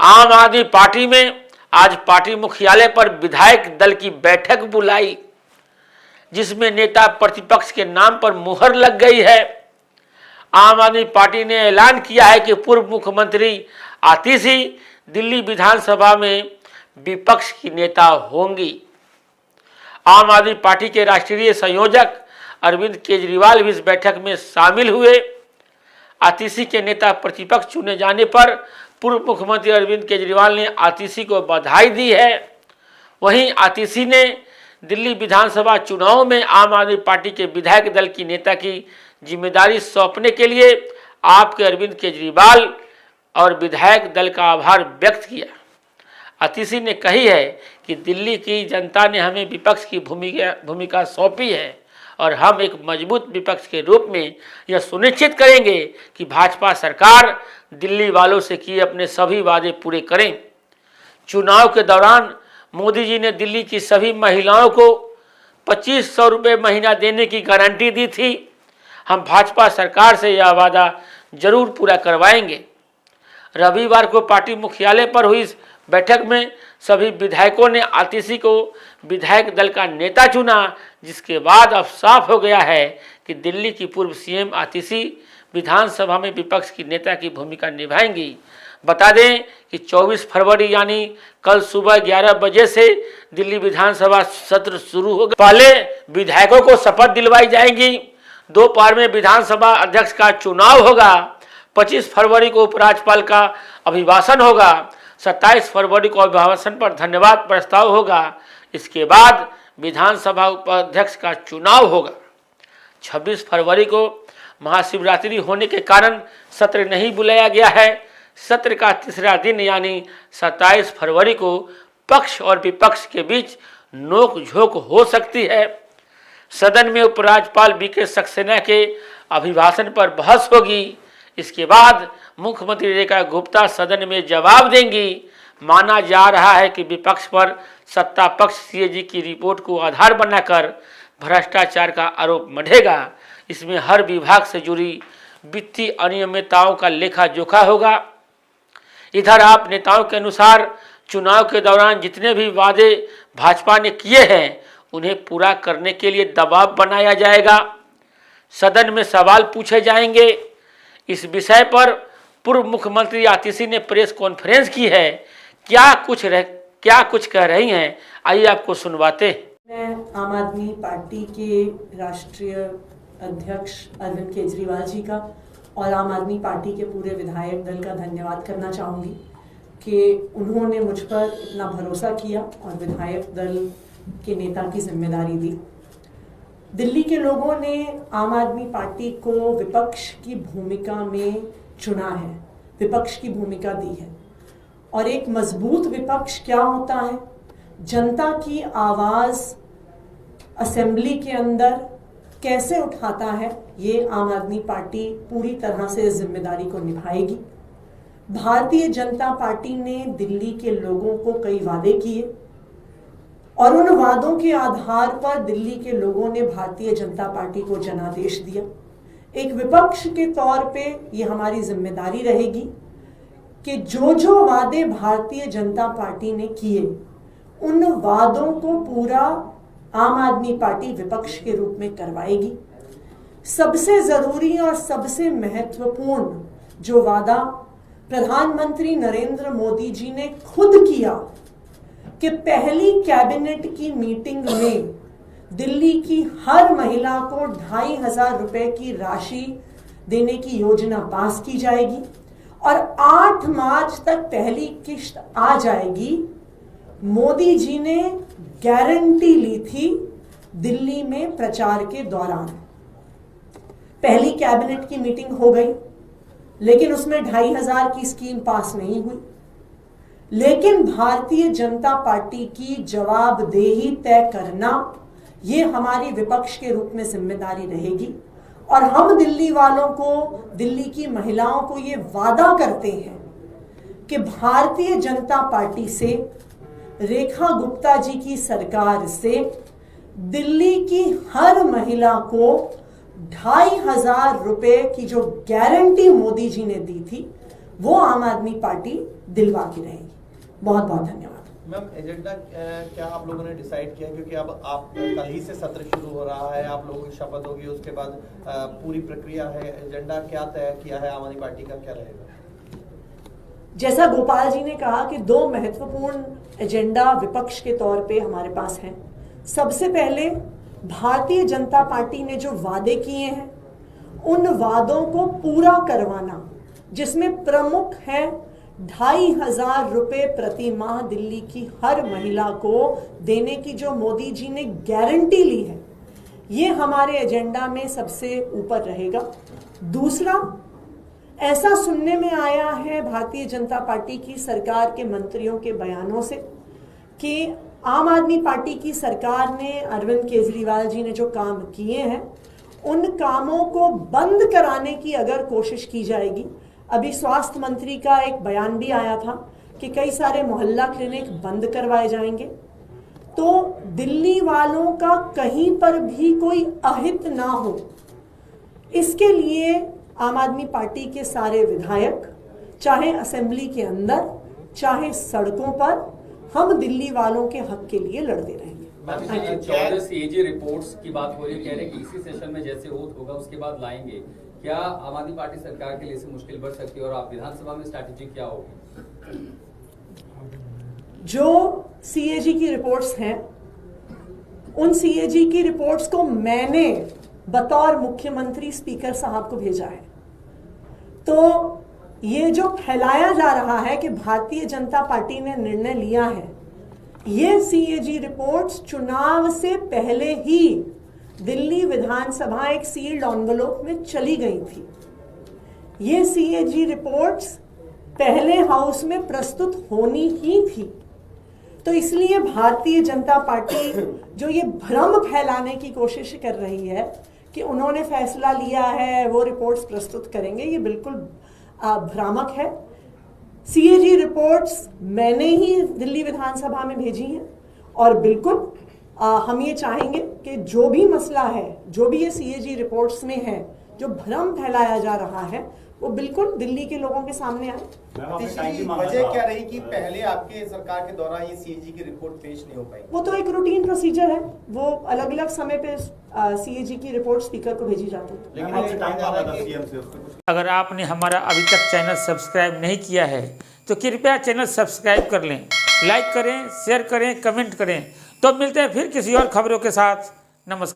आम आदमी पार्टी में आज पार्टी मुख्यालय पर विधायक दल की बैठक बुलाई, जिसमें नेता प्रतिपक्ष के नाम पर मुहर लग गई है। आम आदमी पार्टी ने ऐलान किया है कि पूर्व मुख्यमंत्री आतिशी दिल्ली विधानसभा में विपक्ष की नेता होंगी। आम आदमी पार्टी के राष्ट्रीय संयोजक अरविंद केजरीवाल भी इस बैठक में शामिल हुए। आतिशी के नेता प्रतिपक्ष चुने जाने पर पूर्व मुख्यमंत्री अरविंद केजरीवाल ने आतिशी को बधाई दी है। वहीं आतिशी ने दिल्ली विधानसभा चुनाव में आम आदमी पार्टी के विधायक दल की नेता की जिम्मेदारी सौंपने के लिए आपके अरविंद केजरीवाल और विधायक दल का आभार व्यक्त किया। आतिशी ने कही है कि दिल्ली की जनता ने हमें विपक्ष की भूमिका सौंपी है और हम एक मजबूत विपक्ष के रूप में यह सुनिश्चित करेंगे कि भाजपा सरकार दिल्ली वालों से किए अपने सभी वादे पूरे करें। चुनाव के दौरान मोदी जी ने दिल्ली की सभी महिलाओं को 2500 रुपये महीना देने की गारंटी दी थी। हम भाजपा सरकार से यह वादा जरूर पूरा करवाएंगे। रविवार को पार्टी मुख्यालय पर हुई इस बैठक में सभी विधायकों ने आतिशी को विधायक दल का नेता चुना, जिसके बाद अब साफ हो गया है कि दिल्ली की पूर्व सीएम आतिशी विधानसभा में विपक्ष की नेता की भूमिका निभाएंगी। बता दें कि 24 फरवरी यानी कल सुबह 11 बजे से दिल्ली विधानसभा सत्र शुरू होगा। पहले विधायकों को शपथ दिलवाई जाएंगी, दोपहर में विधानसभा अध्यक्ष का चुनाव होगा, 25 फरवरी को उपराज्यपाल का अभिभाषण होगा, 27 फरवरी को अभिभाषण पर धन्यवाद प्रस्ताव होगा। इसके बाद विधानसभा उपाध्यक्ष का चुनाव होगा। 26 फरवरी को महाशिवरात्रि होने के कारण सत्र नहीं बुलाया गया है। सत्र का तीसरा दिन यानी 27 फरवरी को पक्ष और विपक्ष के बीच नोक-झोंक हो सकती है। सदन में उपराज्यपाल बीके सक्सेना के अभिभाषण पर बहस होगी। इसके बाद मुख्यमंत्री रेखा गुप्ता सदन में जवाब देंगी। माना जा रहा है कि विपक्ष पर सत्ता पक्ष सीएजी की रिपोर्ट को आधार बनाकर भ्रष्टाचार का आरोप मढ़ेगा। इसमें हर विभाग से जुड़ी वित्तीय अनियमितताओं का लेखा जोखा होगा। इधर आप नेताओं के अनुसार चुनाव के दौरान जितने भी वादे भाजपा ने किए हैं उन्हें पूरा करने के लिए दबाव बनाया जाएगा। सदन में सवाल पूछे जाएंगे। इस विषय पर पूर्व मुख्यमंत्री आतिशी ने प्रेस कॉन्फ्रेंस की है। क्या कुछ कह रही हैं, आइए आपको सुनवाते हैं। मैं आम आदमी पार्टी के राष्ट्रीय अध्यक्ष अरविंद केजरीवाल जी का और आम आदमी पार्टी के पूरे विधायक दल का धन्यवाद करना चाहूँगी कि उन्होंने मुझ पर इतना भरोसा किया और विधायक दल के नेता की जिम्मेदारी दी। दिल्ली के लोगों ने आम आदमी पार्टी को विपक्ष की भूमिका में चुना है, विपक्ष की भूमिका दी है। और एक मजबूत विपक्ष क्या होता है, जनता की आवाज़ असेंबली के अंदर कैसे उठाता है, ये आम आदमी पार्टी पूरी तरह से इस जिम्मेदारी को निभाएगी। भारतीय जनता पार्टी ने दिल्ली के लोगों को कई वादे किए और उन वादों के आधार पर दिल्ली के लोगों ने भारतीय जनता पार्टी को जनादेश दिया। एक विपक्ष के तौर पे ये हमारी जिम्मेदारी रहेगी कि जो वादे भारतीय जनता पार्टी ने किए उन वादों को पूरा आम आदमी पार्टी विपक्ष के रूप में करवाएगी। सबसे जरूरी और सबसे महत्वपूर्ण जो वादा प्रधानमंत्री नरेंद्र मोदी जी ने खुद किया कि पहली कैबिनेट की मीटिंग में दिल्ली की हर महिला को 2500 रुपए की राशि देने की योजना पास की जाएगी और 8 मार्च तक पहली किश्त आ जाएगी। मोदी जी ने गारंटी ली थी दिल्ली में प्रचार के दौरान। पहली कैबिनेट की मीटिंग हो गई, लेकिन उसमें 2500 की स्कीम पास नहीं हुई। लेकिन भारतीय जनता पार्टी की जवाबदेही तय करना ये हमारी विपक्ष के रूप में जिम्मेदारी रहेगी और हम दिल्ली वालों को, दिल्ली की महिलाओं को ये वादा करते हैं कि भारतीय जनता पार्टी से, रेखा गुप्ता जी की सरकार से दिल्ली की हर महिला को 2500 रुपए की जो गारंटी मोदी जी ने दी थी वो आम आदमी पार्टी दिलवा के रहेगी। बहुत बहुत धन्यवाद। मैम, एजेंडा क्या आप लोगों ने डिसाइड किया, क्योंकि अब आप कल ही से सत्र शुरू हो रहा है, आप लोगों की शपथ होगी, उसके बाद पूरी प्रक्रिया है, एजेंडा क्या तय किया है आम आदमी पार्टी का, क्या रहेगा? जैसा गोपाल जी ने कहा कि दो महत्वपूर्ण एजेंडा विपक्ष के तौर पे हमारे पास हैं। सबसे पहले भारतीय जनता पार्टी ने जो वादे किए हैं उन वादों को पूरा करवाना, जिसमें प्रमुख है 2,500 रुपए प्रति माह दिल्ली की हर महिला को देने की जो मोदी जी ने गारंटी ली है, ये हमारे एजेंडा में सबसे ऊपर रहेगा। दूसरा, ऐसा सुनने में आया है भारतीय जनता पार्टी की सरकार के मंत्रियों के बयानों से कि आम आदमी पार्टी की सरकार ने, अरविंद केजरीवाल जी ने जो काम किए हैं उन कामों को बंद कराने की अगर कोशिश की जाएगी। अभी स्वास्थ्य मंत्री का एक बयान भी आया था कि कई सारे मोहल्ला क्लिनिक बंद करवाए जाएंगे। तो दिल्ली वालों का कहीं पर भी कोई अहित ना हो, इसके लिए आम आदमी पार्टी के सारे विधायक, चाहे असेंबली के अंदर चाहे सड़कों पर, हम दिल्ली वालों के हक के लिए लड़ते रहेंगे। 14 सीएजी रिपोर्ट्स की बात हो रही है, कह रहे हैं कि इसी सेशन में जैसे ओथ होगा उसके बाद लाएंगे। क्या आम आदमी पार्टी सरकार के लिए इससे मुश्किल बढ़ सकती है, और आप विधानसभा में स्ट्रैटेजी क्या होगी? जो सीएजी की रिपोर्ट्स हैं, उन सीएजी की रिपोर्ट्स को मैंने बतौर मुख्यमंत्री स्पीकर साहब को भेजा है। तो ये जो फैलाया जा रहा है कि भारतीय जनता पार्टी ने निर्णय लिया है, ये सीएजी रिपोर्ट्स चुनाव से पहले ही दिल्ली विधानसभा एक सील्ड एनवेलप में चली गई थी। ये सीएजी रिपोर्ट्स पहले हाउस में प्रस्तुत होनी ही थी। तो इसलिए भारतीय जनता पार्टी जो ये भ्रम फैलाने की कोशिश कर रही है कि उन्होंने फैसला लिया है, वो रिपोर्ट्स प्रस्तुत करेंगे, ये बिल्कुल भ्रामक है। सीएजी रिपोर्ट्स मैंने ही दिल्ली विधानसभा में भेजी हैं और बिल्कुल हम ये चाहेंगे कि जो भी मसला है, जो भी ये सीएजी रिपोर्ट्स में है, जो भ्रम फैलाया जा रहा है, वो बिल्कुल दिल्ली के लोगों के सामने आए। वजह क्या रही कि पहले आपके सरकार के दौरान ये सीएजी की रिपोर्ट पेश नहीं हो पाई? वो तो एक रूटीन प्रोसीजर है, वो अलग अलग समय पे सीएजी की रिपोर्ट स्पीकर को भेजी जाती है। अगर आपने हमारा अभी तक चैनल सब्सक्राइब नहीं किया है तो कृपया चैनल सब्सक्राइब कर लें, लाइक करें, शेयर करें, कमेंट करें। तो मिलते हैं फिर किसी और खबरों के साथ। नमस्कार।